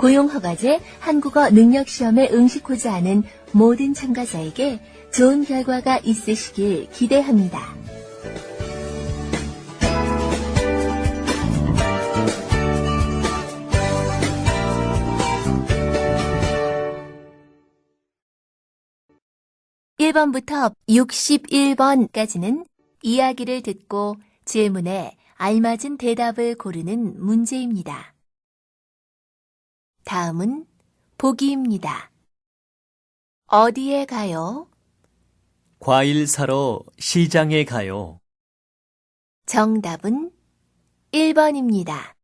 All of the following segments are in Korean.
고용허가제 한국어 능력시험에 응시코자 하는 모든 참가자에게 좋은 결과가 있으시길 기대합니다. (1번부터) 61번까지는 이야기를 듣고 질문에 알맞은 대답을 고르는 문제입니다. 다음은 보기입니다. 어디에 가요? 과일 사러 시장에 가요. 정답은 1번입니다.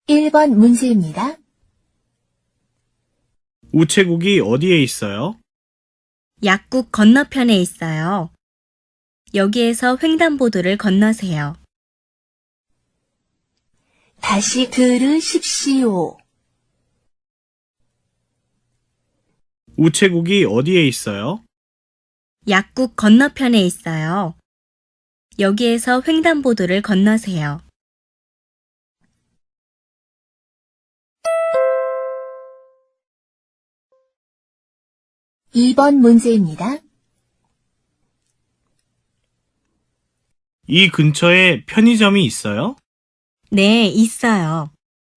(1번) 문제입니다. 우체국이 어디에 있어요? 약국 건너편에 있어요. 여기에서 횡단보도를 건너세요. 다시 들으십시오. 우체국이 어디에 있어요? 약국 건너편에 있어요. 여기에서 횡단보도를 건너세요. (2번) 문제입니다. 이 근처에 편의점이 있어요? 네, 있어요.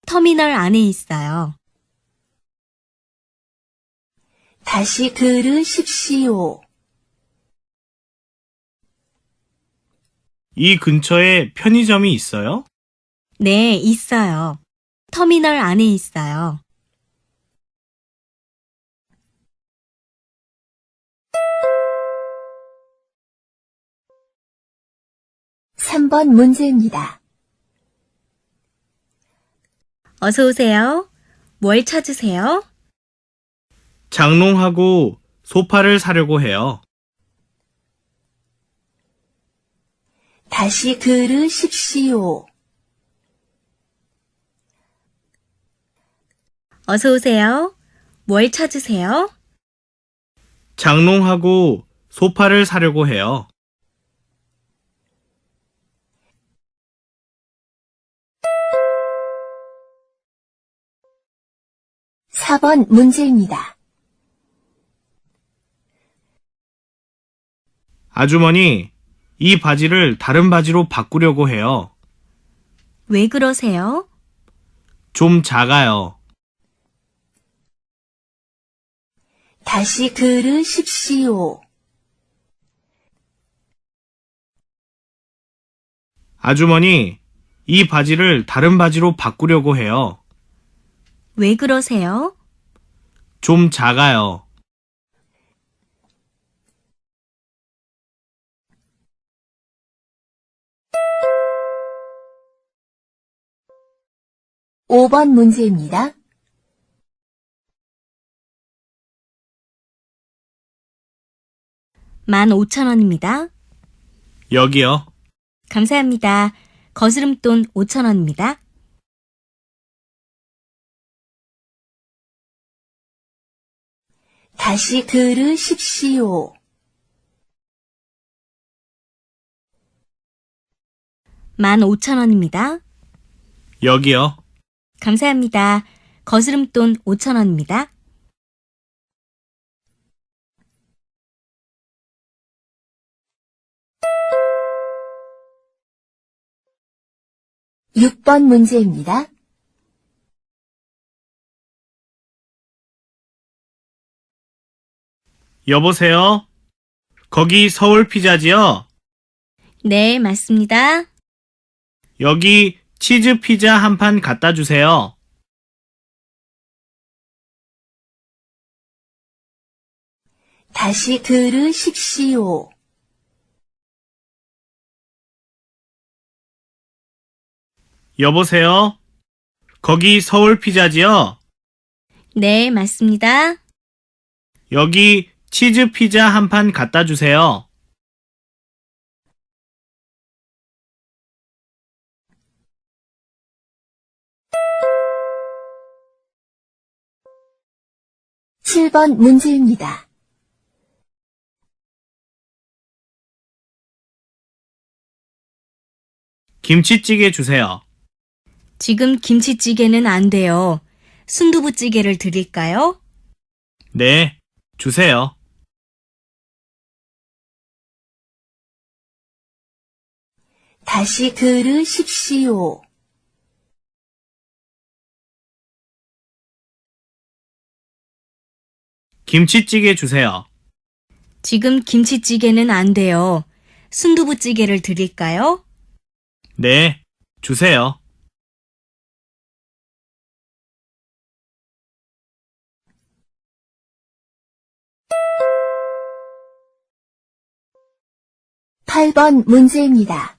터미널 안에 있어요. 다시 들으십시오. 이 근처에 편의점이 있어요? 네, 있어요. 터미널 안에 있어요. (3번) 문제입니다. 어서 오세요. 뭘 찾으세요? 장롱하고 소파를 사려고 해요. 다시 들으십시오. 어서 오세요. 뭘 찾으세요? 장롱하고 소파를 사려고 해요. (4번) 문제입니다. 아주머니, 이 바지를 다른 바지로 바꾸려고 해요. 왜 그러세요? 좀 작아요. 다시 들으십시오. 아주머니, 이 바지를 다른 바지로 바꾸려고 해요. 왜 그러세요? 좀 작아요. (5번) 문제입니다. (15,000원입니다) 여기요. 감사합니다. 거스름돈 5,000원입니다. 다시 들으십시오. (15,000원입니다) 여기요. 감사합니다. 거스름돈 5,000원입니다. (6번) 문제입니다. 여보세요? 거기 서울 피자지요? 네, 맞습니다. 여기 치즈 피자 한 판 갖다 주세요. 다시 들으십시오. 여보세요? 거기 서울 피자지요? 네, 맞습니다. 여기 치즈 피자 한 판 갖다 주세요. (7번) 문제입니다. 김치찌개 주세요. 지금 김치찌개는 안 돼요. 순두부찌개를 드릴까요? 네, 주세요. 다시 들으십시오. 김치찌개 주세요. 지금 김치찌개는 안 돼요. 순두부찌개를 드릴까요? 네, 주세요. 팔 번 문제입니다.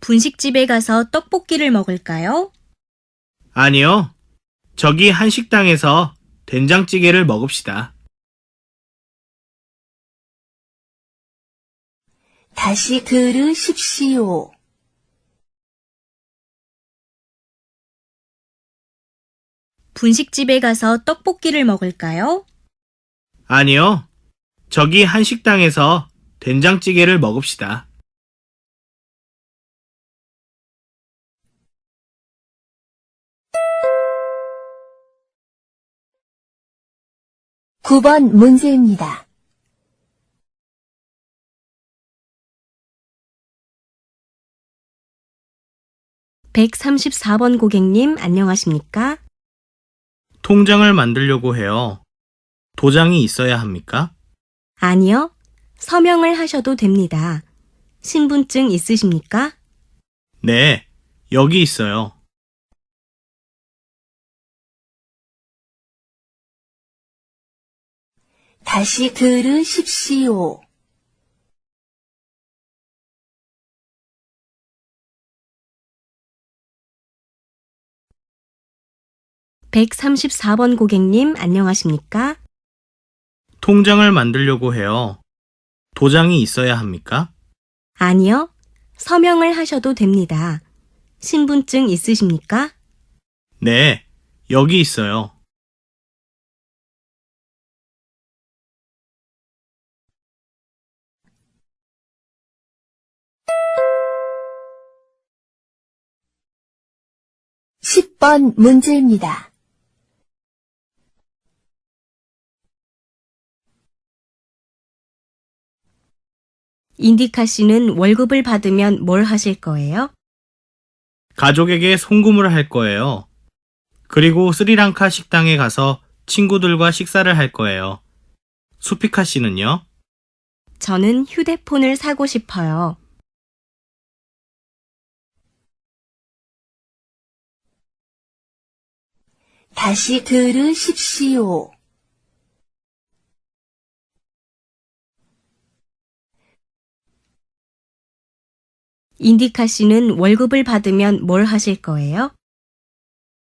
분식집에 가서 떡볶이를 먹을까요? 아니요. 저기 한식당에서 된장찌개를 먹읍시다. 다시 들으십시오. 분식집에 가서 떡볶이를 먹을까요? 아니요. 저기 한식당에서 된장찌개를 먹읍시다. 구 번 문제입니다. (134번) 고객님, 안녕하십니까? 통장을 만들려고 해요. 도장이 있어야 합니까? 아니요. 서명을 하셔도 됩니다. 신분증 있으십니까? 네, 여기 있어요. 다시 들으십시오. (134번) 고객님, 안녕하십니까? 통장을 만들려고 해요. 도장이 있어야 합니까? 아니요. 서명을 하셔도 됩니다. 신분증 있으십니까? 네, 여기 있어요. 십 번 문제입니다. 인디카 씨는 월급을 받으면 뭘 하실 거예요? 가족에게 송금을 할 거예요. 그리고 스리랑카 식당에 가서 친구들과 식사를 할 거예요. 수피카 씨는요? 저는 휴대폰을 사고 싶어요. 다시 들으십시오. 인디카 씨는 월급을 받으면 뭘 하실 거예요?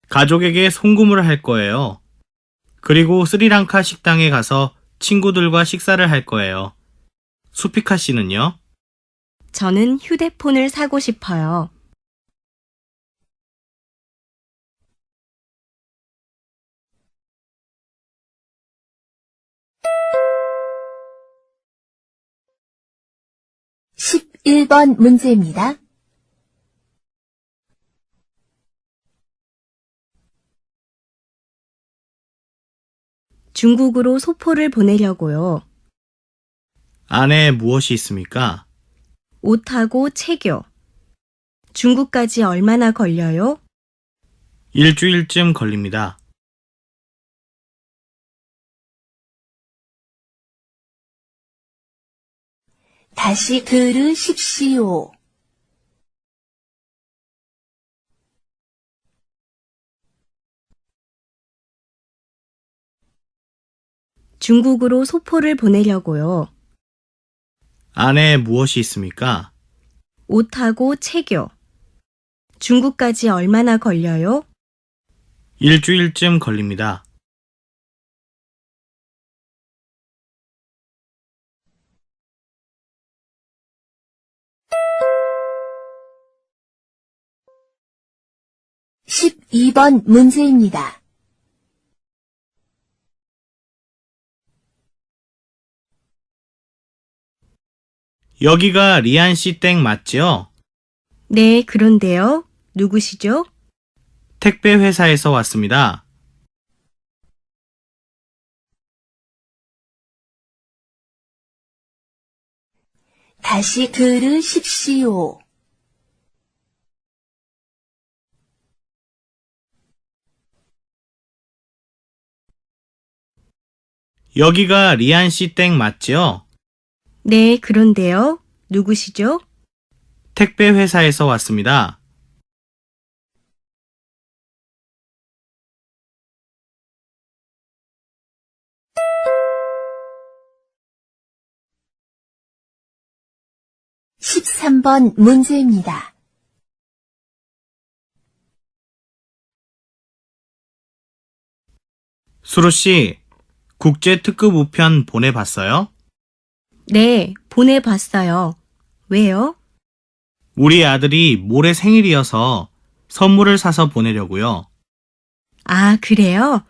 가족에게 송금을 할 거예요. 그리고 스리랑카 식당에 가서 친구들과 식사를 할 거예요. 수피카 씨는요? 저는 휴대폰을 사고 싶어요. 십일 번 문제입니다. 중국으로 소포를 보내려고요. 안에 무엇이 있습니까? 옷하고 체교. 중국까지 얼마나 걸려요? 일주일쯤 걸립니다. 다시 들으십시오. 중국으로 소포를 보내려고요. 안에 무엇이 있습니까? 옷하고 체교. 중국까지 얼마나 걸려요? 일주일쯤 걸립니다. 십이 번 문제입니다. 여기가 리안 씨 댁 맞지요? 네, 그런데요. 누구시죠? 택배 회사에서 왔습니다. 다시 들으십시오. 여기가 리안 씨 댁 맞지요? 네, 그런데요. 누구시죠? 택배 회사에서 왔습니다. 십삼 번 문제입니다. 수루 씨, 국제 특급 우편 보내봤어요? 네, 보내봤어요. 왜요? 우리 아들이 모레 생일이어서 선물을 사서 보내려고요. 아, 그래요?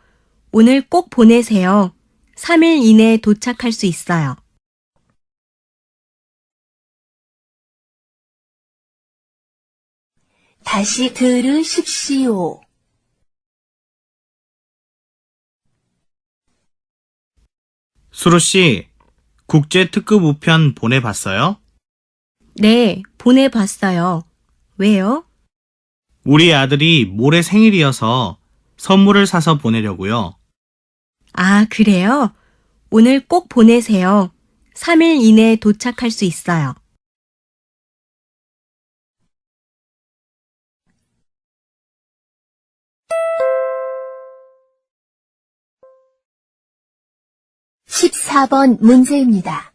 오늘 꼭 보내세요. 3일 이내에 도착할 수 있어요. 다시 들으십시오. 수루 씨, 국제 특급 우편 보내봤어요? 네, 보내봤어요. 왜요? 우리 아들이 모레 생일이어서 선물을 사서 보내려고요. 아, 그래요? 오늘 꼭 보내세요. 3일 이내에 도착할 수 있어요. 십사 번 문제입니다.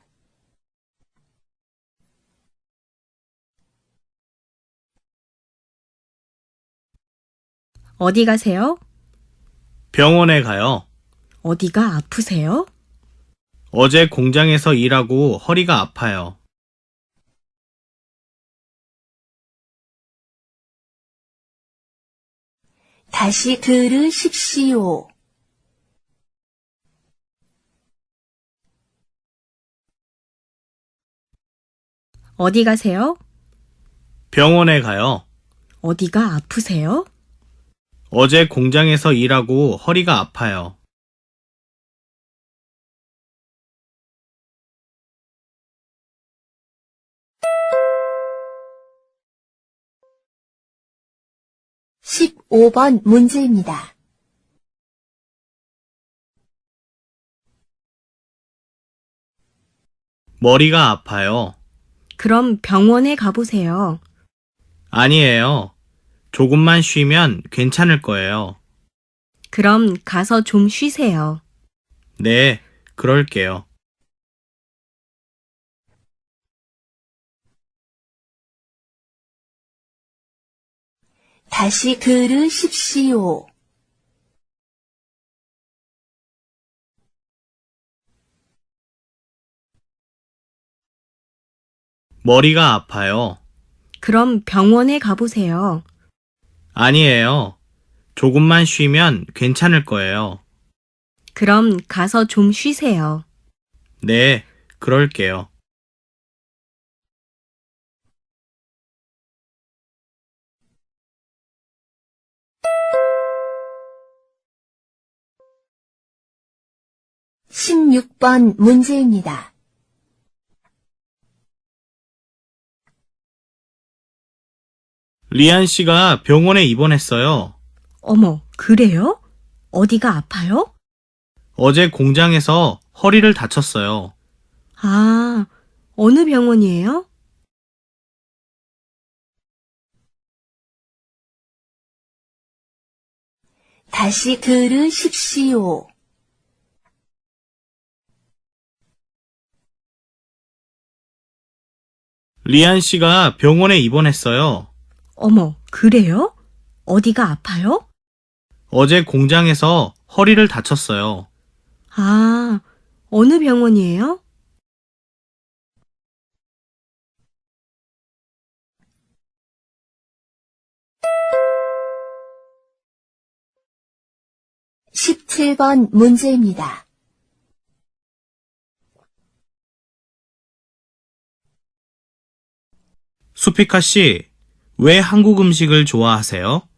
어디 가세요? 병원에 가요. 어디가 아프세요? 어제 공장에서 일하고 허리가 아파요. 다시 들으십시오. 어디 가세요? 병원에 가요. 어디가 아프세요? 어제 공장에서 일하고 허리가 아파요. 십오 번 문제입니다. 머리가 아파요. 그럼 병원에 가보세요. 아니에요. 조금만 쉬면 괜찮을 거예요. 그럼 가서 좀 쉬세요. 네, 그럴게요. 다시 들으십시오. 머리가 아파요. 그럼 병원에 가보세요. 아니에요. 조금만 쉬면 괜찮을 거예요. 그럼 가서 좀 쉬세요. 네, 그럴게요. 십육 번 문제입니다. 리안 씨가 병원에 입원했어요. 어머, 그래요? 어디가 아파요? 어제 공장에서 허리를 다쳤어요. 아, 어느 병원이에요? 다시 들으십시오. 리안 씨가 병원에 입원했어요. 어머, 그래요? 어디가 아파요? 어제 공장에서 허리를 다쳤어요. 아, 어느 병원이에요? 십칠 번 문제입니다. 수피카 씨, 왜 한국 음식을 좋아하세요?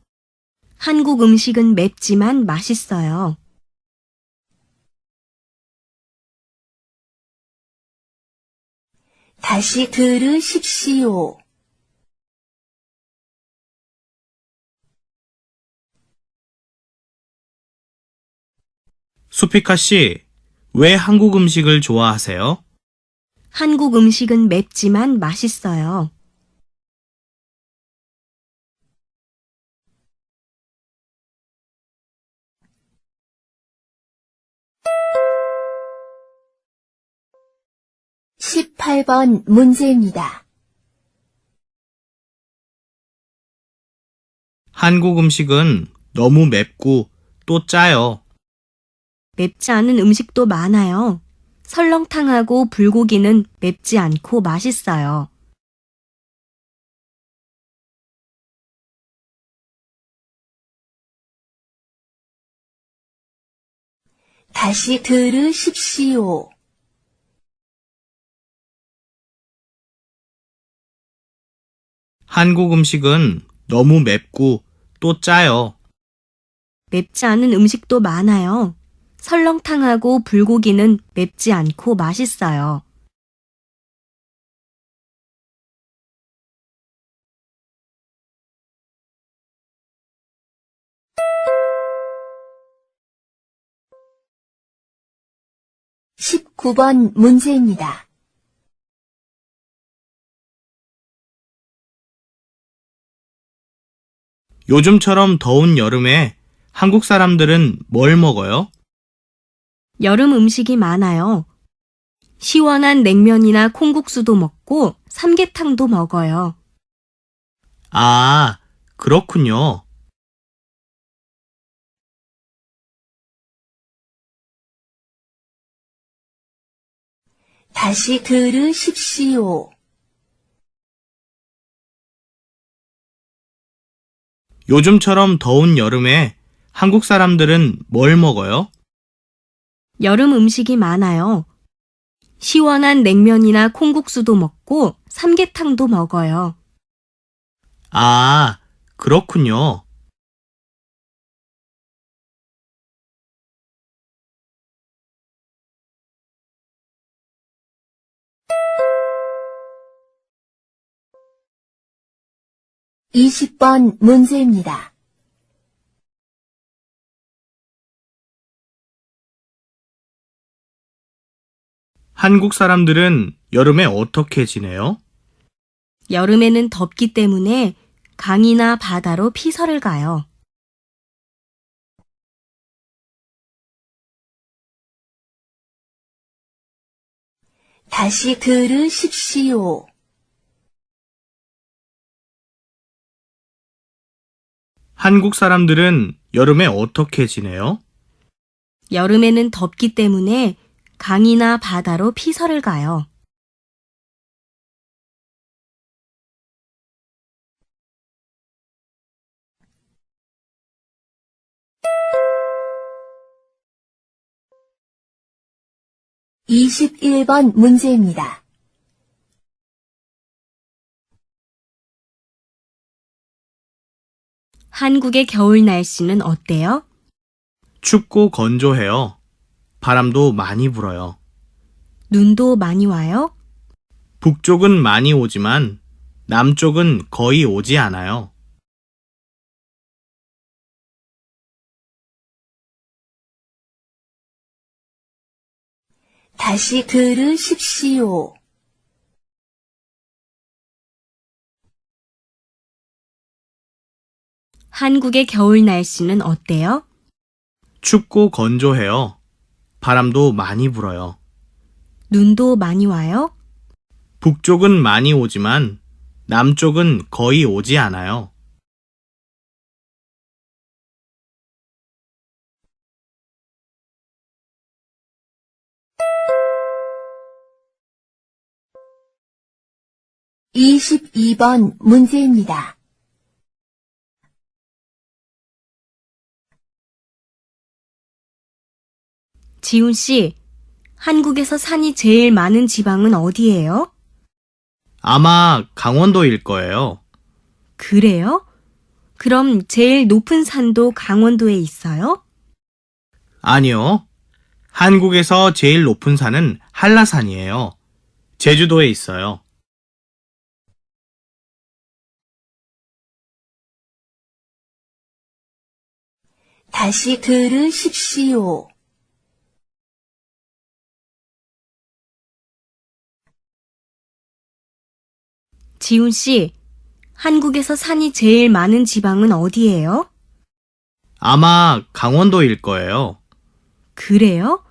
한국 음식은 맵지만 맛있어요. 다시 들으십시오. 수피카 씨, 왜 한국 음식을 좋아하세요? 한국 음식은 맵지만 맛있어요. 십팔 번 문제입니다. 한국 음식은 너무 맵고 또 짜요. 맵지 않은 음식도 많아요. 설렁탕하고 불고기는 맵지 않고 맛있어요. 다시 들으십시오. 한국 음식은 너무 맵고 또 짜요. 맵지 않은 음식도 많아요. 설렁탕하고 불고기는 맵지 않고 맛있어요. 십구 번 문제입니다. 요즘처럼 더운 여름에 한국 사람들은 뭘 먹어요? 여름 음식이 많아요. 시원한 냉면이나 콩국수도 먹고 삼계탕도 먹어요. 아, 그렇군요. 다시 들으십시오. 요즘처럼 더운 여름에 한국 사람들은 뭘 먹어요? 여름 음식이 많아요. 시원한 냉면이나 콩국수도 먹고 삼계탕도 먹어요. 아, 그렇군요. 이십 번 문제입니다. 한국 사람들은 여름에 어떻게 지내요? 여름에는 덥기 때문에 강이나 바다로 피서를 가요. 다시 들으십시오. 한국 사람들은 여름에 어떻게 지내요? 여름에는 덥기 때문에 강이나 바다로 피서를 가요. 이십일 번 문제입니다. 한국의 겨울 날씨는 어때요? 춥고 건조해요. 바람도 많이 불어요. 눈도 많이 와요? 북쪽은 많이 오지만 남쪽은 거의 오지 않아요. 다시 들으십시오. 한국의 겨울 날씨는 어때요? 춥고 건조해요. 바람도 많이 불어요. 눈도 많이 와요? 북쪽은 많이 오지만 남쪽은 거의 오지 않아요. 이십이 번 문제입니다. 지훈 씨, 한국에서 산이 제일 많은 지방은 어디예요? 아마 강원도일 거예요. 그래요? 그럼 제일 높은 산도 강원도에 있어요? 아니요. 한국에서 제일 높은 산은 한라산이에요. 제주도에 있어요. 다시 들으십시오. 지훈 씨, 한국에서 산이 제일 많은 지방은 어디예요? 아마 강원도일 거예요. 그래요?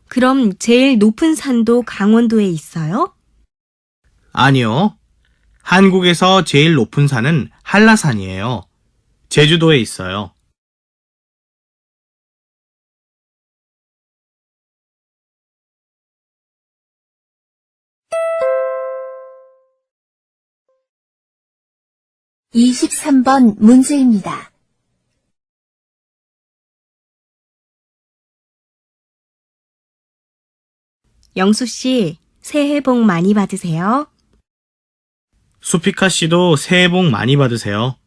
그럼 제일 높은 산도 강원도에 있어요? 아니요. 한국에서 제일 높은 산은 한라산이에요. 제주도에 있어요. (23번) 문제입니다. 영수 씨, 새해 복 많이 받으세요. 수피카 씨도 새해 복 많이 받으세요.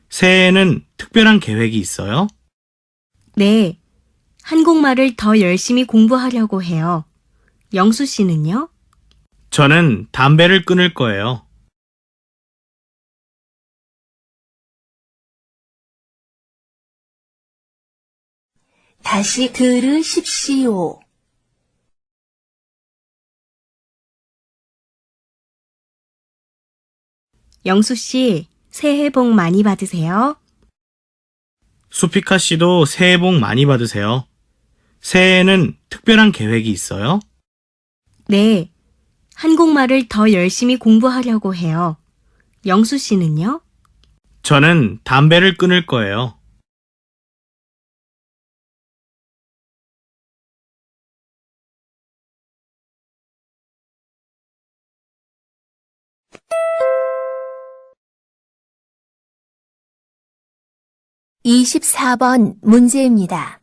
새해에는 특별한 계획이 있어요? 네, 한국말을 더 열심히 공부하려고 해요. 영수 씨는요? 저는 담배를 끊을 거예요. 다시 들으십시오. 영수 씨, 새해 복 많이 받으세요. 수피카 씨도 새해 복 많이 받으세요. 새해에는 특별한 계획이 있어요? 네, 한국말을 더 열심히 공부하려고 해요. 영수 씨는요? 저는 담배를 끊을 거예요. (24번) 문제입니다.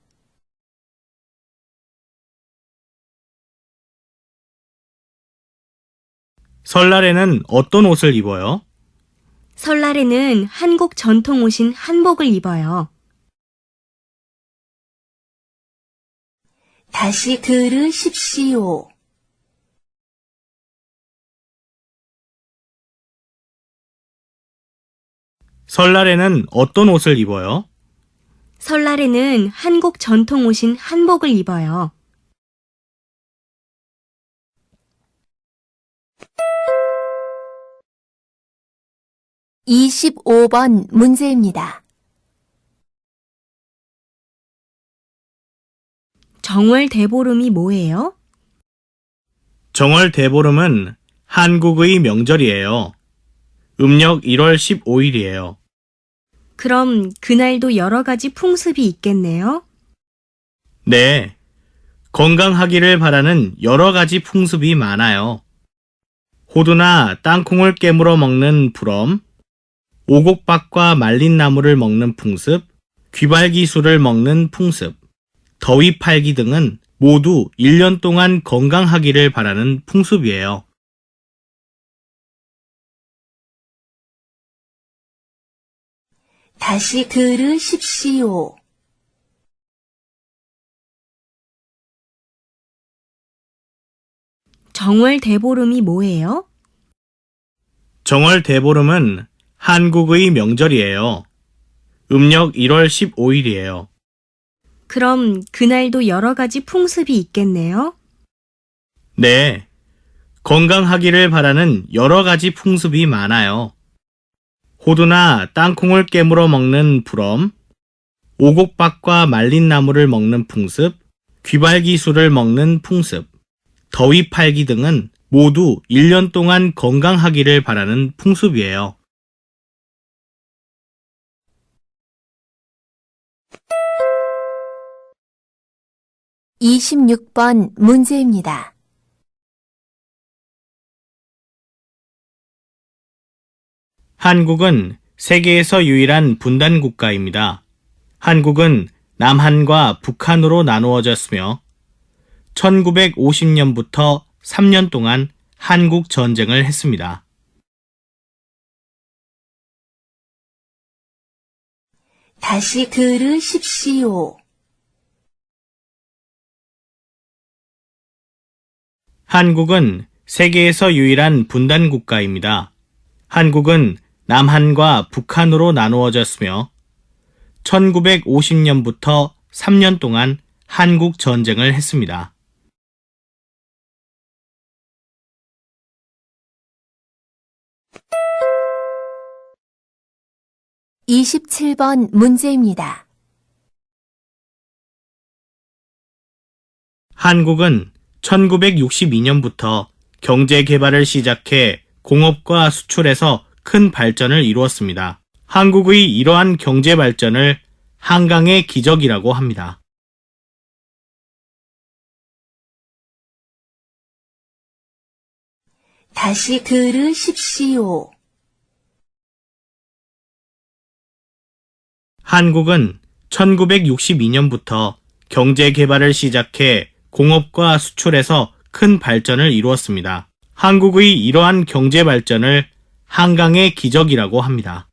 설날에는 어떤 옷을 입어요? 설날에는 한국 전통 옷인 한복을 입어요. 다시 들으십시오. 설날에는 어떤 옷을 입어요? 설날에는 한국 전통 옷인 한복을 입어요. (25번) 문제입니다. 정월 대보름이 뭐예요? 정월 대보름은 한국의 명절이에요. 음력 1월 15일이에요. 그럼 그날도 여러 가지 풍습이 있겠네요. 네. 건강하기를 바라는 여러 가지 풍습이 많아요. 호두나 땅콩을 깨물어 먹는 불엄, 오곡밥과 말린 나물을 먹는 풍습, 귀발기술을 먹는 풍습, 더위 팔기 등은 모두 1년 동안 건강하기를 바라는 풍습이에요. 다시 들으십시오. 정월 대보름이 뭐예요? 정월 대보름은 한국의 명절이에요. 음력 1월 15일이에요. 그럼 그날도 여러 가지 풍습이 있겠네요. 네. 건강하기를 바라는 여러 가지 풍습이 많아요. 호두나 땅콩을 깨물어 먹는 불엄, 오곡밥과 말린 나물을 먹는 풍습, 귀발기술을 먹는 풍습, 더위 팔기 등은 모두 1년 동안 건강하기를 바라는 풍습이에요. (26번) 문제입니다. 한국은 세계에서 유일한 분단 국가입니다. 한국은 남한과 북한으로 나누어졌으며 1950년부터 3년 동안 한국 전쟁을 했습니다. 다시 들으십시오. 한국은 세계에서 유일한 분단 국가입니다. 한국은 남한과 북한으로 나누어졌으며 1950년부터 3년 동안 한국 전쟁을 했습니다. (27번) 문제입니다. 한국은 1962년부터 경제 개발을 시작해 공업과 수출에서 큰 발전을 이루었습니다. 한국의 이러한 경제 발전을 한강의 기적이라고 합니다. 다시 들으십시오. 한국은 1962년부터 경제 개발을 시작해 공업과 수출에서 큰 발전을 이루었습니다. 한국의 이러한 경제 발전을 한강의 기적이라고 합니다.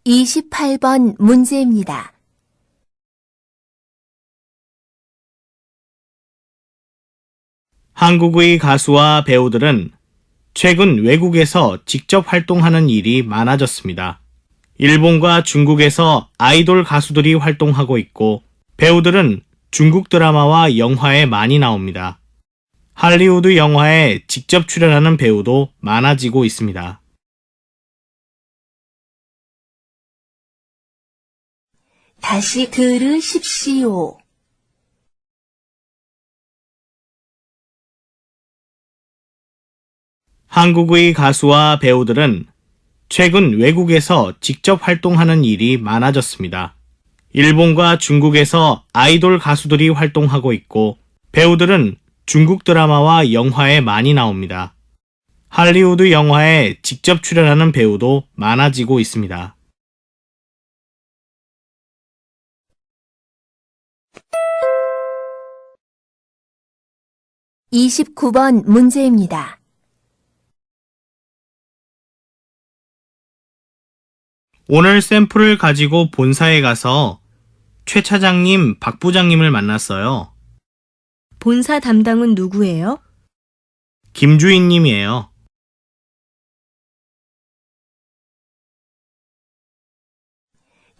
(28번) 문제입니다. 한국의 가수와 배우들은 최근 외국에서 직접 활동하는 일이 많아졌습니다. 일본과 중국에서 아이돌 가수들이 활동하고 있고 배우들은 중국 드라마와 영화에 많이 나옵니다. 할리우드 영화에 직접 출연하는 배우도 많아지고 있습니다. 다시 들으십시오. 한국의 가수와 배우들은 최근 외국에서 직접 활동하는 일이 많아졌습니다. 일본과 중국에서 아이돌 가수들이 활동하고 있고 배우들은 중국 드라마와 영화에 많이 나옵니다. 할리우드 영화에 직접 출연하는 배우도 많아지고 있습니다. (29번) 문제입니다. 오늘 샘플을 가지고 본사에 가서 최 차장님, 박 부장님을 만났어요. 본사 담당은 누구예요? 김주인 님이에요.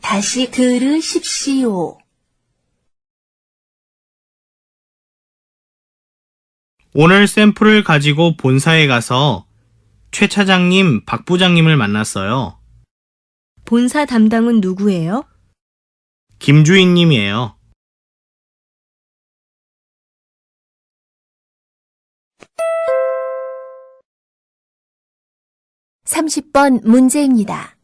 다시 들으십시오. 오늘 샘플을 가지고 본사에 가서 최 차장님, 박 부장님을 만났어요. 본사 담당은 누구예요? 김주인 님이에요. (30번) 문제입니다.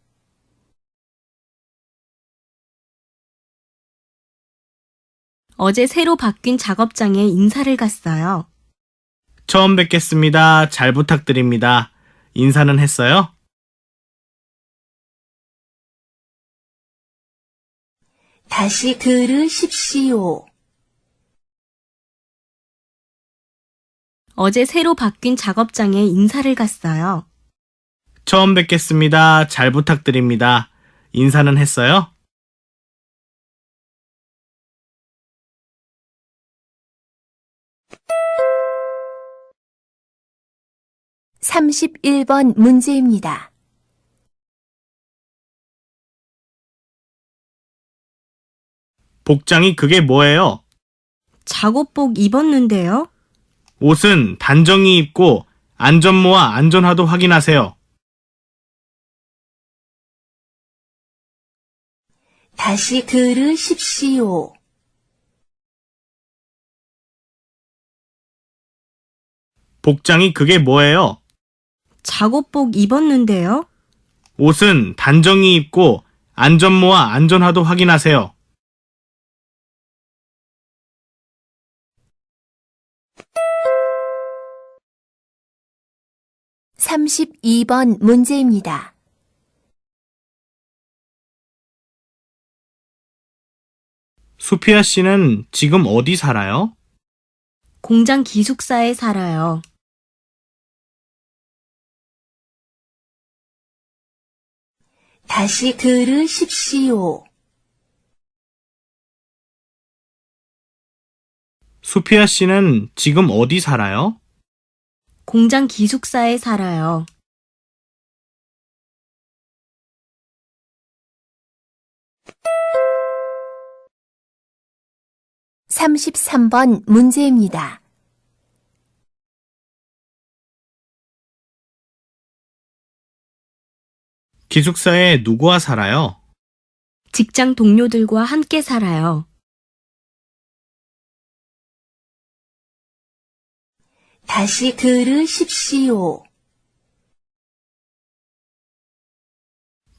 어제 새로 바뀐 작업장에 인사를 갔어요. 처음 뵙겠습니다. 잘 부탁드립니다. 인사는 했어요? 다시 들으십시오. 어제 새로 바뀐 작업장에 인사를 갔어요. 처음 뵙겠습니다. 잘 부탁드립니다. 인사는 했어요? (31번) 문제입니다. 복장이 그게 뭐예요? 작업복 입었는데요. 옷은 단정히 입고 안전모와 안전화도 확인하세요. 다시 들으십시오. 복장이 그게 뭐예요? 작업복 입었는데요. 옷은 단정히 입고 안전모와 안전화도 확인하세요. (32번) 문제입니다. 수피아 씨는 지금 어디 살아요? 공장 기숙사에 살아요. 다시 들으십시오. 수피아 씨는 지금 어디 살아요? 공장 기숙사에 살아요. (33번) 문제입니다. 기숙사에 누구와 살아요? 직장 동료들과 함께 살아요. 다시 들으십시오.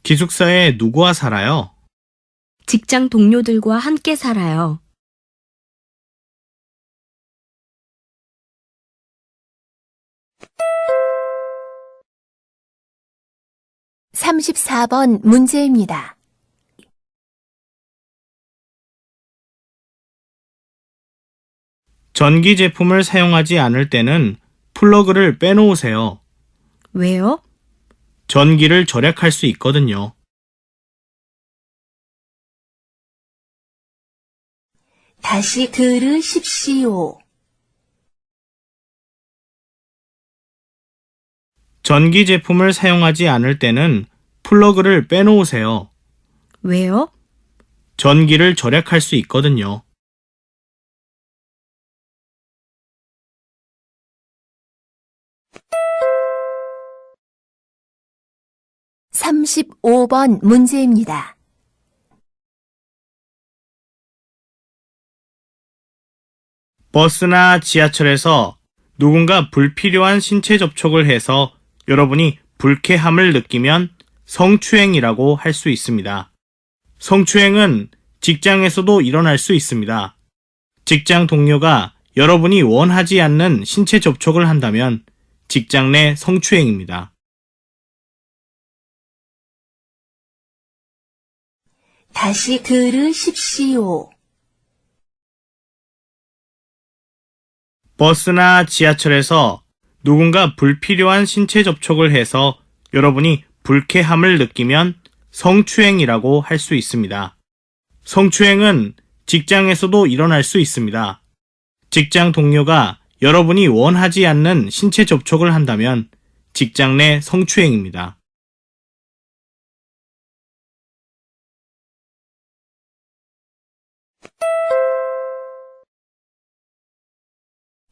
기숙사에 누구와 살아요? 직장 동료들과 함께 살아요. (34번) 문제입니다. 전기 제품을 사용하지 않을 때는 플러그를 빼놓으세요. 왜요? 전기를 절약할 수 있거든요. 다시 들으십시오. 전기 제품을 사용하지 않을 때는 플러그를 빼놓으세요. 왜요? 전기를 절약할 수 있거든요. (35번) 문제입니다. 버스나 지하철에서 누군가 불필요한 신체 접촉을 해서 여러분이 불쾌함을 느끼면 성추행이라고 할 수 있습니다. 성추행은 직장에서도 일어날 수 있습니다. 직장 동료가 여러분이 원하지 않는 신체 접촉을 한다면 직장 내 성추행입니다. 다시 들으십시오. 버스나 지하철에서 누군가 불필요한 신체 접촉을 해서 여러분이 불쾌함을 느끼면 성추행이라고 할 수 있습니다. 성추행은 직장에서도 일어날 수 있습니다. 직장 동료가 여러분이 원하지 않는 신체 접촉을 한다면 직장 내 성추행입니다.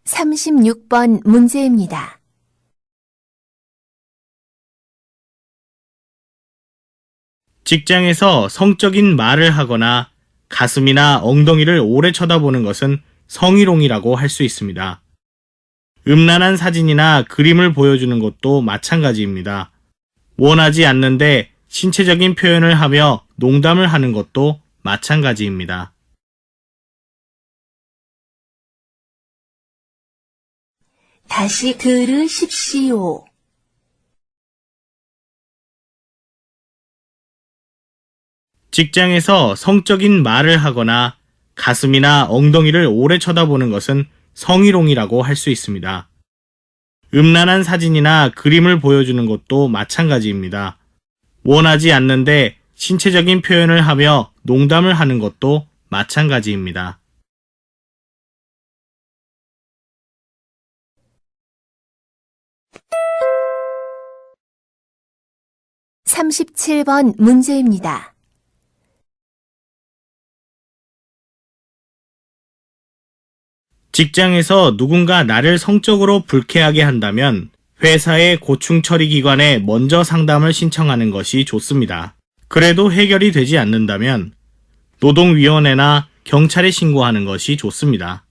(36번) 문제입니다. 직장에서 성적인 말을 하거나 가슴이나 엉덩이를 오래 쳐다보는 것은 성희롱이라고 할 수 있습니다. 음란한 사진이나 그림을 보여주는 것도 마찬가지입니다. 원하지 않는데 신체적인 표현을 하며 농담을 하는 것도 마찬가지입니다. 다시 들으십시오. 직장에서 성적인 말을 하거나 가슴이나 엉덩이를 오래 쳐다보는 것은 성희롱이라고 할 수 있습니다. 음란한 사진이나 그림을 보여주는 것도 마찬가지입니다. 원하지 않는데 신체적인 표현을 하며 농담을 하는 것도 마찬가지입니다. (37번) 문제입니다. 직장에서 누군가 나를 성적으로 불쾌하게 한다면 회사의 고충 처리 기관에 먼저 상담을 신청하는 것이 좋습니다. 그래도 해결이 되지 않는다면 노동위원회나 경찰에 신고하는 것이 좋습니다.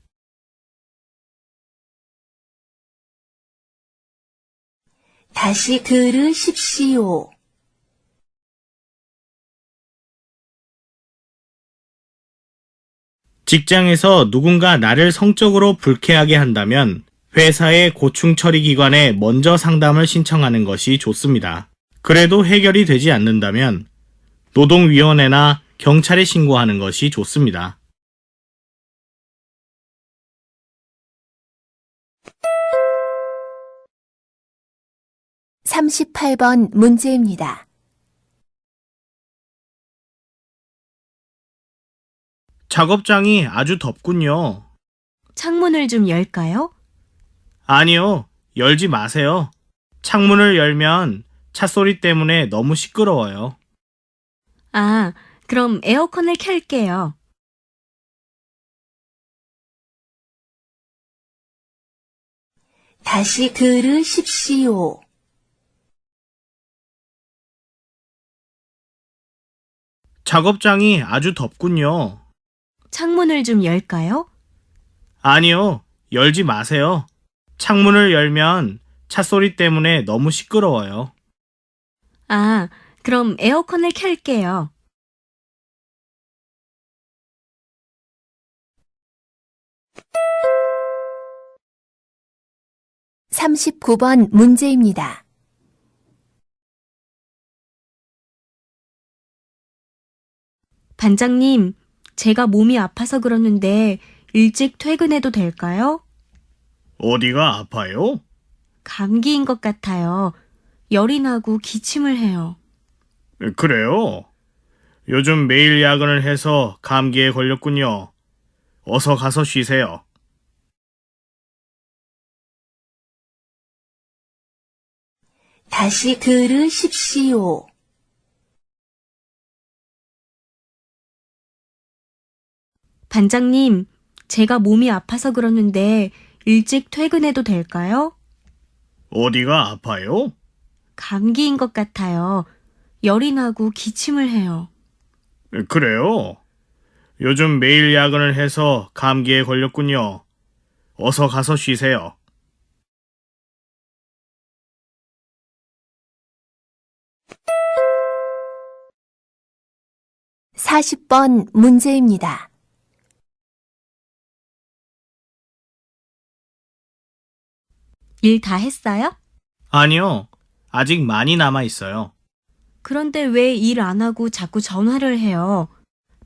다시 들으십시오. 직장에서 누군가 나를 성적으로 불쾌하게 한다면 회사의 고충 처리 기관에 먼저 상담을 신청하는 것이 좋습니다. 그래도 해결이 되지 않는다면 노동위원회나 경찰에 신고하는 것이 좋습니다. 38번 문제입니다. 작업장이 아주 덥군요. 창문을 좀 열까요? 아니요, 열지 마세요. 창문을 열면 차 소리 때문에 너무 시끄러워요. 아, 그럼 에어컨을 켤게요. 다시 들으십시오. 작업장이 아주 덥군요. 창문을 좀 열까요? 아니요, 열지 마세요. 창문을 열면 차 소리 때문에 너무 시끄러워요. 아, 그럼 에어컨을 켤게요. 삼십구 번 문제입니다. 반장님, 제가 몸이 아파서 그러는데 일찍 퇴근해도 될까요? 어디가 아파요? 감기인 것 같아요. 열이 나고 기침을 해요. 그래요? 요즘 매일 야근을 해서 감기에 걸렸군요. 어서 가서 쉬세요. 다시 들으십시오. 반장님, 제가 몸이 아파서 그러는데 일찍 퇴근해도 될까요? 어디가 아파요? 감기인 것 같아요. 열이 나고 기침을 해요. 그래요? 요즘 매일 야근을 해서 감기에 걸렸군요. 어서 가서 쉬세요. 사십 번 문제입니다. 일 다 했어요? 아니요, 아직 많이 남아 있어요. 그런데 왜 일 안 하고 자꾸 전화를 해요?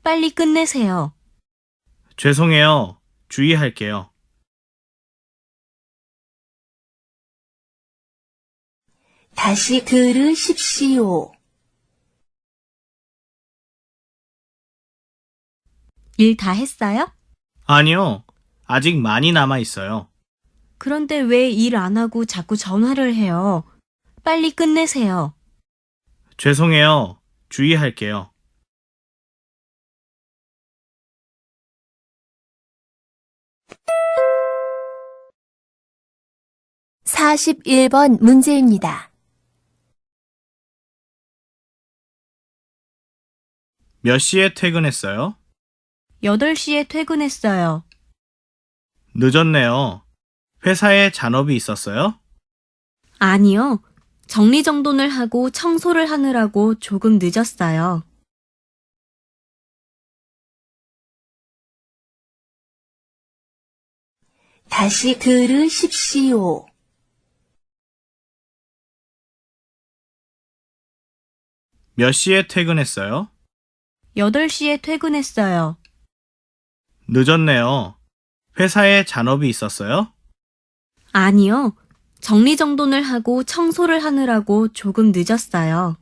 빨리 끝내세요. 죄송해요. 주의할게요. 다시 들으십시오. 일 다 했어요? 아니요, 아직 많이 남아 있어요. 그런데 왜 일 안 하고 자꾸 전화를 해요? 빨리 끝내세요. 죄송해요. 주의할게요. 사십일 번 문제입니다. 몇 시에 퇴근했어요? 8시에 퇴근했어요. 늦었네요. 회사에 잔업이 있었어요? 아니요. 정리정돈을 하고 청소를 하느라고 조금 늦었어요. 다시 들으십시오. 몇 시에 퇴근했어요? 8시에 퇴근했어요. 늦었네요. 회사에 잔업이 있었어요? 아니요. 정리정돈을 하고 청소를 하느라고 조금 늦었어요.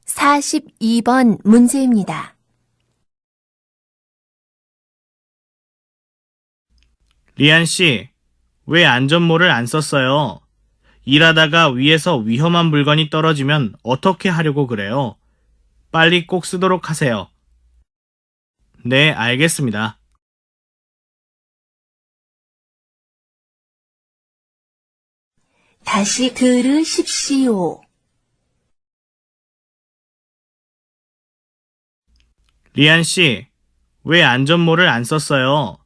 사십이 번 문제입니다. 리안 씨, 왜 안전모를 안 썼어요? 일하다가 위에서 위험한 물건이 떨어지면 어떻게 하려고 그래요? 빨리 꼭 쓰도록 하세요. 네, 알겠습니다. 다시 들으십시오. 리안 씨, 왜 안전모를 안 썼어요?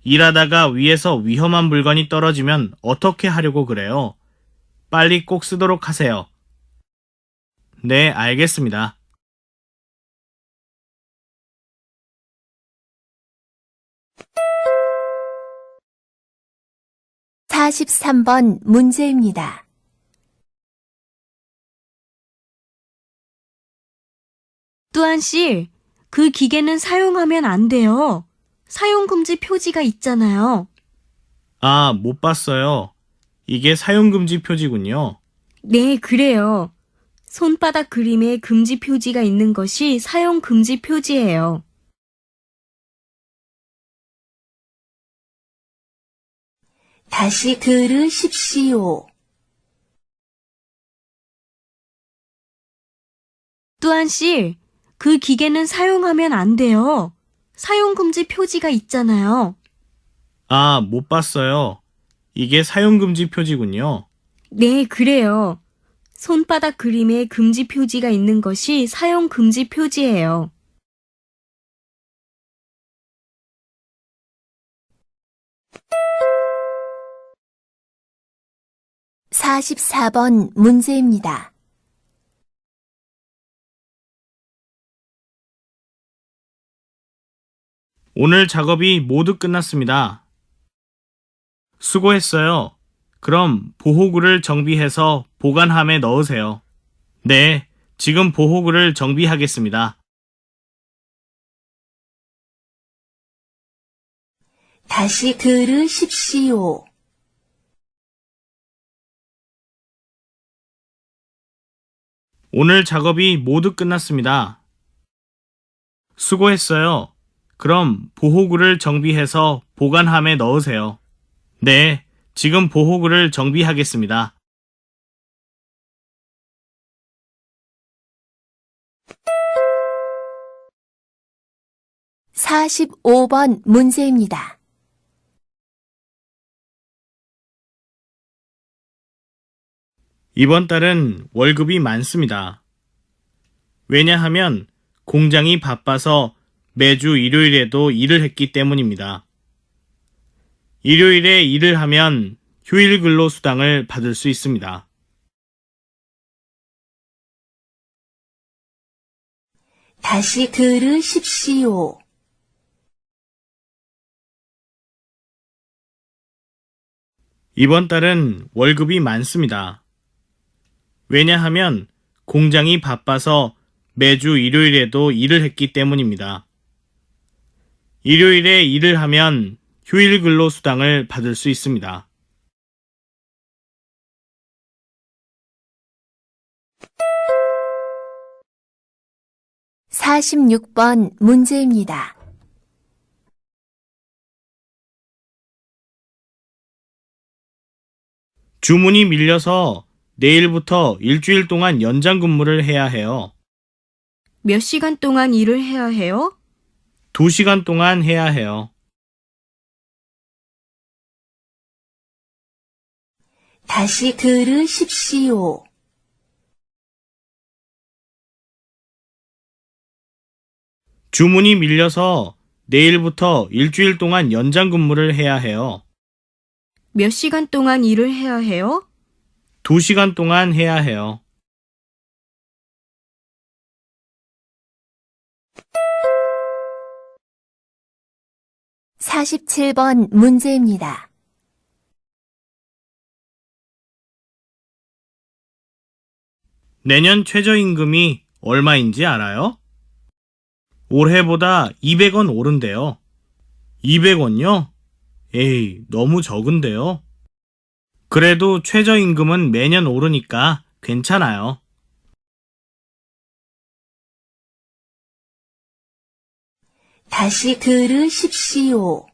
일하다가 위에서 위험한 물건이 떨어지면 어떻게 하려고 그래요? 빨리 꼭 쓰도록 하세요. 네, 알겠습니다. 사십삼 번 문제입니다. 뚜안 씨, 그 기계는 사용하면 안 돼요. 사용금지 표지가 있잖아요. 아, 못 봤어요. 이게 사용금지 표지군요. 네, 그래요. 손바닥 그림에 금지 표지가 있는 것이 사용금지 표지예요. 다시 들으십시오. 뚜한 씨, 그 기계는 사용하면 안 돼요. 사용금지 표지가 있잖아요. 아, 못 봤어요. 이게 사용금지 표지군요. 네, 그래요. 손바닥 그림에 금지 표지가 있는 것이 사용금지 표지예요. (44번) 문제입니다. 오늘 작업이 모두 끝났습니다. 수고했어요. 그럼 보호구를 정비해서 보관함에 넣으세요. 네, 지금 보호구를 정비하겠습니다. 다시 들으십시오. 오늘 작업이 모두 끝났습니다. 수고했어요. 그럼 보호구를 정비해서 보관함에 넣으세요. 네, 지금 보호구를 정비하겠습니다. (45번) 문제입니다. 이번 달은 월급이 많습니다. 왜냐하면 공장이 바빠서 매주 일요일에도 일을 했기 때문입니다. 일요일에 일을 하면 휴일 근로 수당을 받을 수 있습니다. 다시 들으십시오. 이번 달은 월급이 많습니다. 왜냐하면 공장이 바빠서 매주 일요일에도 일을 했기 때문입니다. 일요일에 일을 하면 휴일 근로 수당을 받을 수 있습니다. (46번) 문제입니다. 주문이 밀려서 내일부터 일주일 동안 연장 근무를 해야 해요. 몇 시간 동안 일을 해야 해요? 2시간 동안 해야 해요. 다시 들으십시오. 주문이 밀려서 내일부터 일주일 동안 연장 근무를 해야 해요. 몇 시간 동안 일을 해야 해요? 2시간 동안 해야 해요. (47번) 문제입니다. 내년 최저임금이 얼마인지 알아요? 올해보다 200원 오른대요. 200원요? 에이, 너무 적은데요. 그래도 최저임금은 매년 오르니까 괜찮아요. 다시 들으십시오.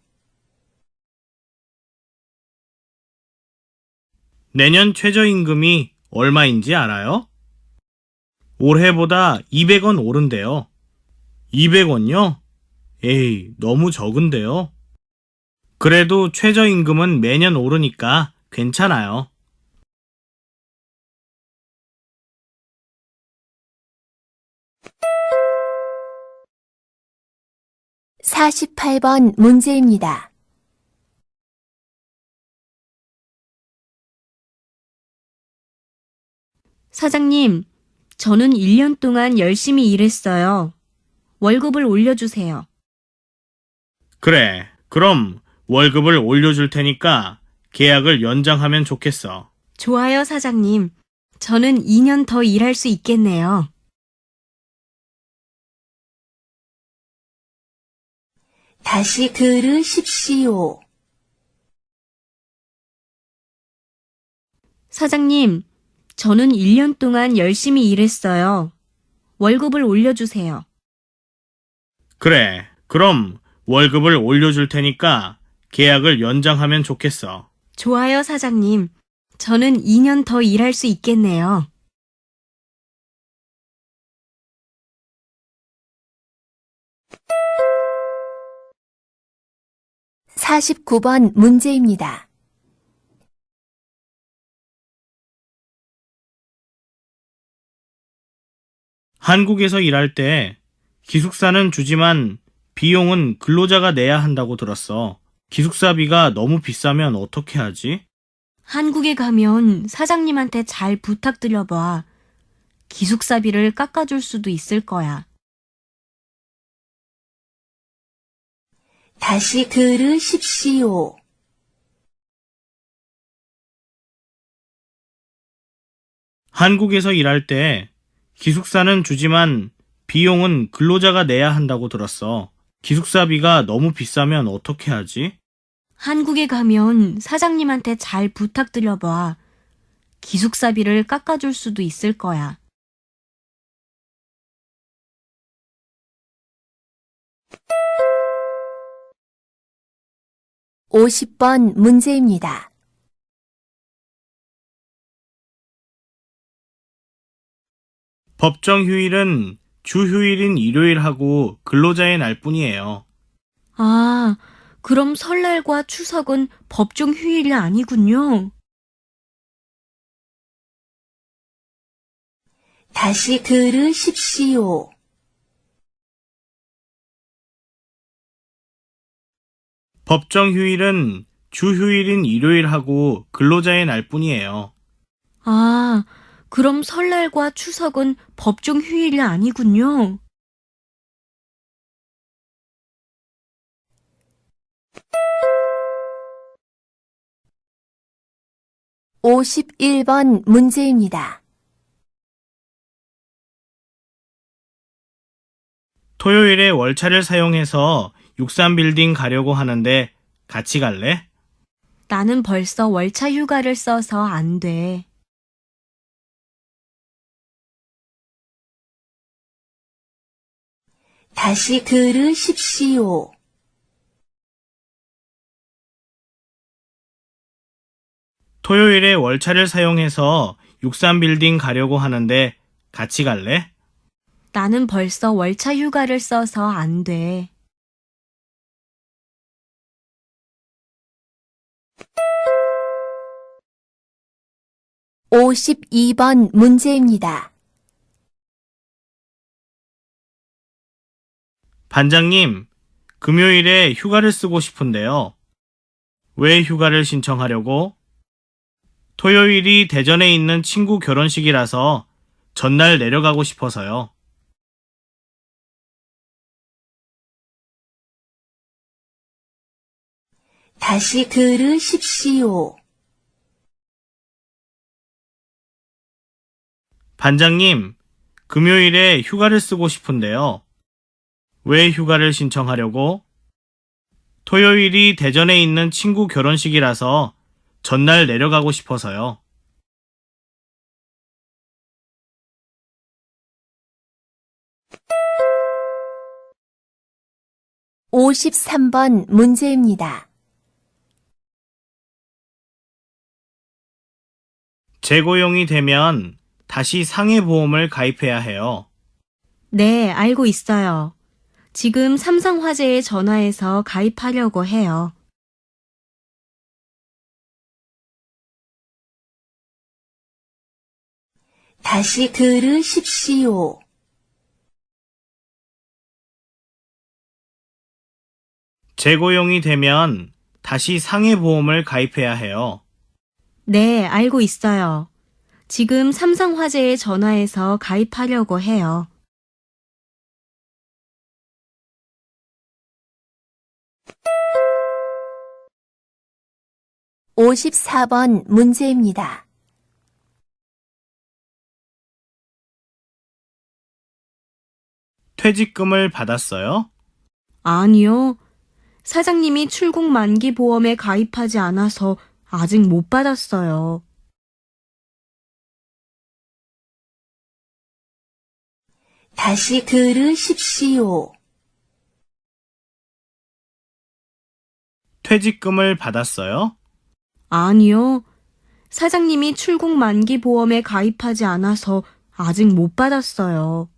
내년 최저임금이 얼마인지 알아요? 올해보다 200원 오른대요. 200원요? 에이, 너무 적은데요. 그래도 최저임금은 매년 오르니까 괜찮아요. (48번) 문제입니다. 사장님, 저는 1년 동안 열심히 일했어요. 월급을 올려주세요. 그래, 그럼 월급을 올려줄 테니까 계약을 연장하면 좋겠어. 좋아요, 사장님. 저는 2년 더 일할 수 있겠네요. 다시 들으십시오. 사장님, 저는 1년 동안 열심히 일했어요. 월급을 올려주세요. 그래, 그럼 월급을 올려줄 테니까 계약을 연장하면 좋겠어. 좋아요, 사장님. 저는 2년 더 일할 수 있겠네요. 49번 문제입니다. 한국에서 일할 때 기숙사는 주지만 비용은 근로자가 내야 한다고 들었어. 기숙사비가 너무 비싸면 어떻게 하지? 한국에 가면 사장님한테 잘 부탁드려봐. 기숙사비를 깎아줄 수도 있을 거야. 다시 들으십시오. 한국에서 일할 때 기숙사는 주지만 비용은 근로자가 내야 한다고 들었어. 기숙사비가 너무 비싸면 어떻게 하지? 한국에 가면 사장님한테 잘 부탁드려봐. 기숙사비를 깎아줄 수도 있을 거야. 50번 문제입니다. 법정 휴일은 주 휴일인 일요일하고 근로자의 날뿐이에요. 아, 그럼 설날과 추석은 법정 휴일이 아니군요. 다시 들으십시오. 법정 휴일은 주 휴일인 일요일하고 근로자의 날뿐이에요. 아, 그럼 설날과 추석은 법정 휴일이 아니군요. 51번 문제입니다. 토요일에 월차를 사용해서 63빌딩 가려고 하는데 같이 갈래? 나는 벌써 월차 휴가를 써서 안 돼. 다시 들으십시오. 토요일에 월차를 사용해서 63빌딩 가려고 하는데 같이 갈래? 나는 벌써 월차 휴가를 써서 안 돼. 52번 문제입니다. 반장님, 금요일에 휴가를 쓰고 싶은데요. 왜 휴가를 신청하려고? 토요일이 대전에 있는 친구 결혼식이라서 전날 내려가고 싶어서요. 다시 들으십시오. 반장님, 금요일에 휴가를 쓰고 싶은데요. 왜 휴가를 신청하려고? 토요일이 대전에 있는 친구 결혼식이라서 전날 내려가고 싶어서요. 53번 문제입니다. 재고용이 되면 다시 상해보험을 가입해야 해요. 네, 알고 있어요. 지금 삼성화재에 전화해서 가입하려고 해요. 다시 들으십시오. 재고용이 되면 다시 상해보험을 가입해야 해요. 네, 알고 있어요. 지금 삼성화재에 전화해서 가입하려고 해요. 54번 문제입니다. 퇴직금을 받았어요? 아니요. 사장님이 출국 만기 보험에 가입하지 않아서 아직 못 받았어요. 다시 들으십시오. 퇴직금을 받았어요? 아니요. 사장님이 출국 만기 보험에 가입하지 않아서 아직 못 받았어요.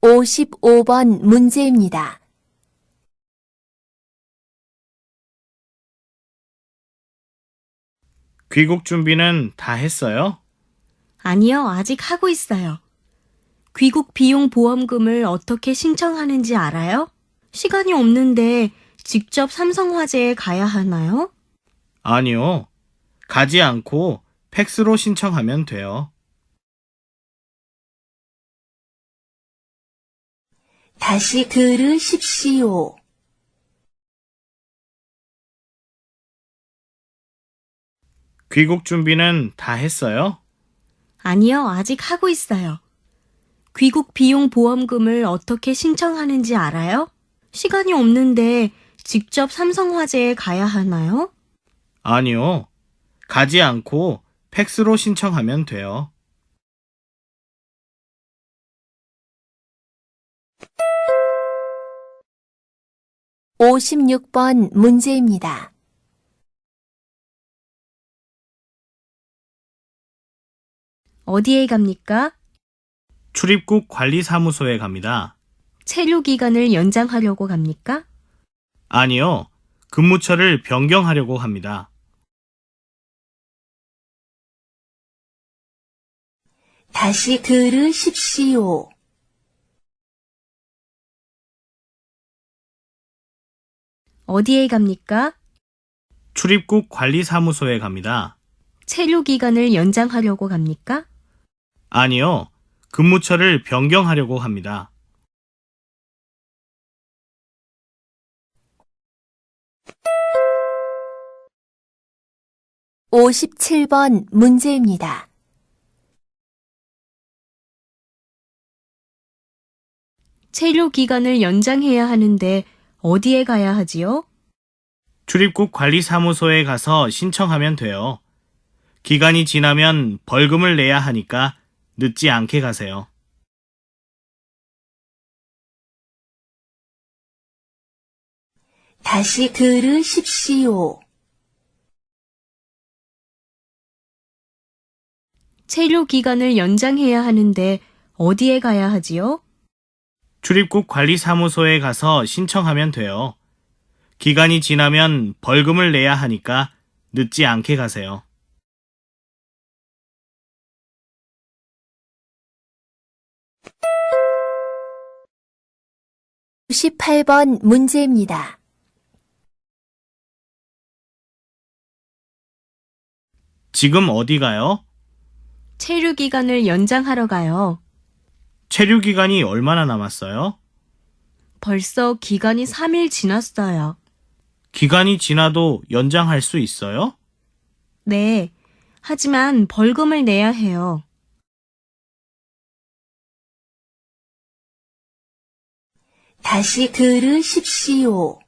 55번 문제입니다. 귀국 준비는 다 했어요? 아니요, 아직 하고 있어요. 귀국 비용 보험금을 어떻게 신청하는지 알아요? 시간이 없는데 직접 삼성화재에 가야 하나요? 아니요. 가지 않고 팩스로 신청하면 돼요. 다시 들으십시오. 귀국 준비는 다 했어요? 아니요, 아직 하고 있어요. 귀국 비용 보험금을 어떻게 신청하는지 알아요? 시간이 없는데 직접 삼성화재에 가야 하나요? 아니요. 가지 않고 팩스로 신청하면 돼요. 56번 문제입니다. 어디에 갑니까? 출입국 관리사무소에 갑니다. 체류 기간을 연장하려고 갑니까? 아니요. 근무처를 변경하려고 합니다. 다시 들으십시오. 어디에 갑니까? 출입국 관리사무소에 갑니다. 체류 기간을 연장하려고 갑니까? 아니요. 근무처를 변경하려고 합니다. 57번 문제입니다. 체류 기간을 연장해야 하는데 어디에 가야 하지요? 출입국 관리사무소에 가서 신청하면 돼요. 기간이 지나면 벌금을 내야 하니까 늦지 않게 가세요. 다시 들으십시오. 체류 기간을 연장해야 하는데 어디에 가야 하지요? 출입국 관리사무소에 가서 신청하면 돼요. 기간이 지나면 벌금을 내야 하니까 늦지 않게 가세요. 58번 문제입니다. 지금 어디 가요? 체류 기간을 연장하러 가요. 체류 기간이 얼마나 남았어요? 벌써 기간이 3일 지났어요. 기간이 지나도 연장할 수 있어요? 네. 하지만 벌금을 내야 해요. 다시 들으십시오.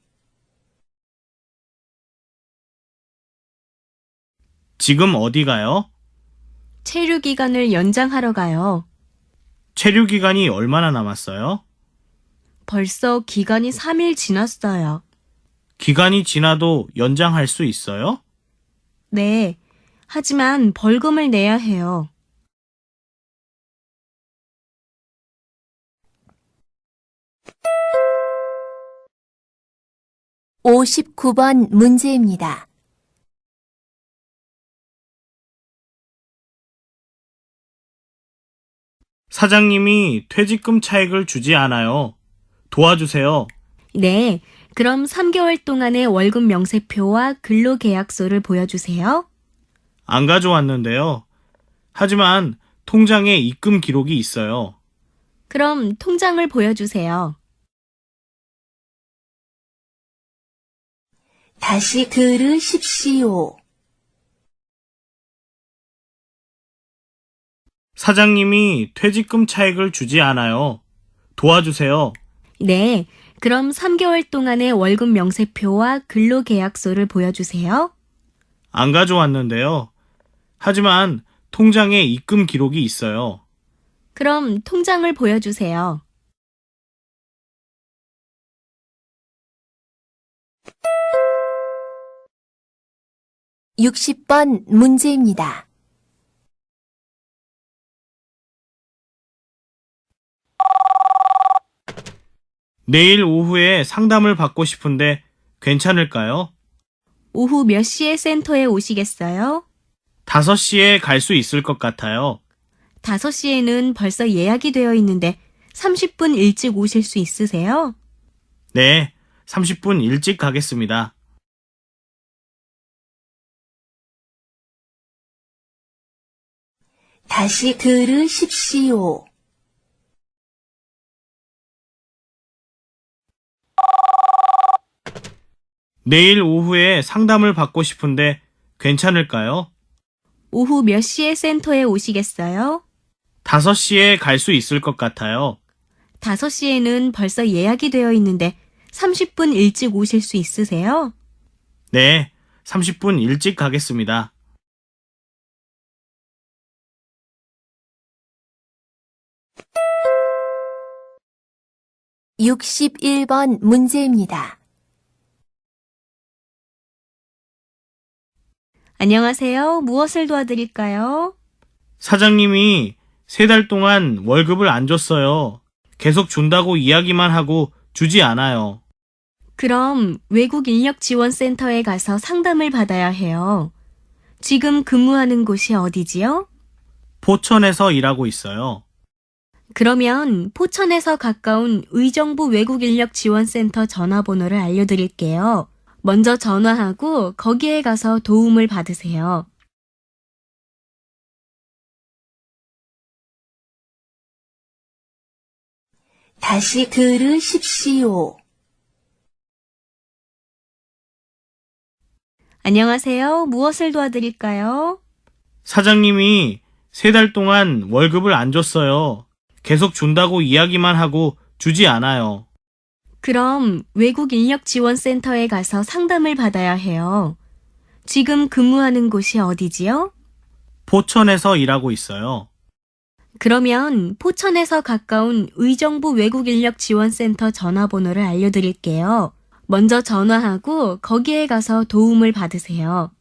지금 어디 가요? 체류 기간을 연장하러 가요. 체류 기간이 얼마나 남았어요? 벌써 기간이 3일 지났어요. 기간이 지나도 연장할 수 있어요? 네. 하지만 벌금을 내야 해요. 59번 문제입니다. 사장님이 퇴직금 차액을 주지 않아요. 도와주세요. 네. 그럼 3개월 동안의 월급 명세표와 근로계약서를 보여주세요. 안 가져왔는데요. 하지만 통장에 입금 기록이 있어요. 그럼 통장을 보여주세요. 다시 들으십시오. 사장님이 퇴직금 차액을 주지 않아요. 도와주세요. 네, 그럼 3개월 동안의 월급 명세표와 근로계약서를 보여주세요. 안 가져왔는데요. 하지만 통장에 입금 기록이 있어요. 그럼 통장을 보여주세요. 육십 번 문제입니다. 내일 오후에 상담을 받고 싶은데 괜찮을까요? 오후 몇 시에 센터에 오시겠어요? 5시에 갈 수 있을 것 같아요. 5시에는 벌써 예약이 되어 있는데 30분 일찍 오실 수 있으세요? 네, 30분 일찍 가겠습니다. 다시 들으십시오. 내일 오후에 상담을 받고 싶은데 괜찮을까요? 오후 몇 시에 센터에 오시겠어요? 5시에 갈 수 있을 것 같아요. 5시에는 벌써 예약이 되어 있는데 30분 일찍 오실 수 있으세요? 네, 30분 일찍 가겠습니다. 육십일 번 문제입니다. 안녕하세요. 무엇을 도와드릴까요? 사장님이 3달 동안 월급을 안 줬어요. 계속 준다고 이야기만 하고 주지 않아요. 그럼 외국 인력 지원 센터에 가서 상담을 받아야 해요. 지금 근무하는 곳이 어디지요? 포천에서 일하고 있어요. 그러면 포천에서 가까운 의정부 외국 인력 지원 센터 전화번호를 알려드릴게요. 먼저 전화하고 거기에 가서 도움을 받으세요. 다시 들으십시오. 안녕하세요. 무엇을 도와드릴까요? 사장님이 3달 동안 월급을 안 줬어요. 계속 준다고 이야기만 하고 주지 않아요. 그럼 외국 인력 지원 센터에 가서 상담을 받아야 해요. 지금 근무하는 곳이 어디지요? 포천에서 일하고 있어요. 그러면 포천에서 가까운 의정부 외국 인력 지원 센터 전화번호를 알려드릴게요. 먼저 전화하고 거기에 가서 도움을 받으세요.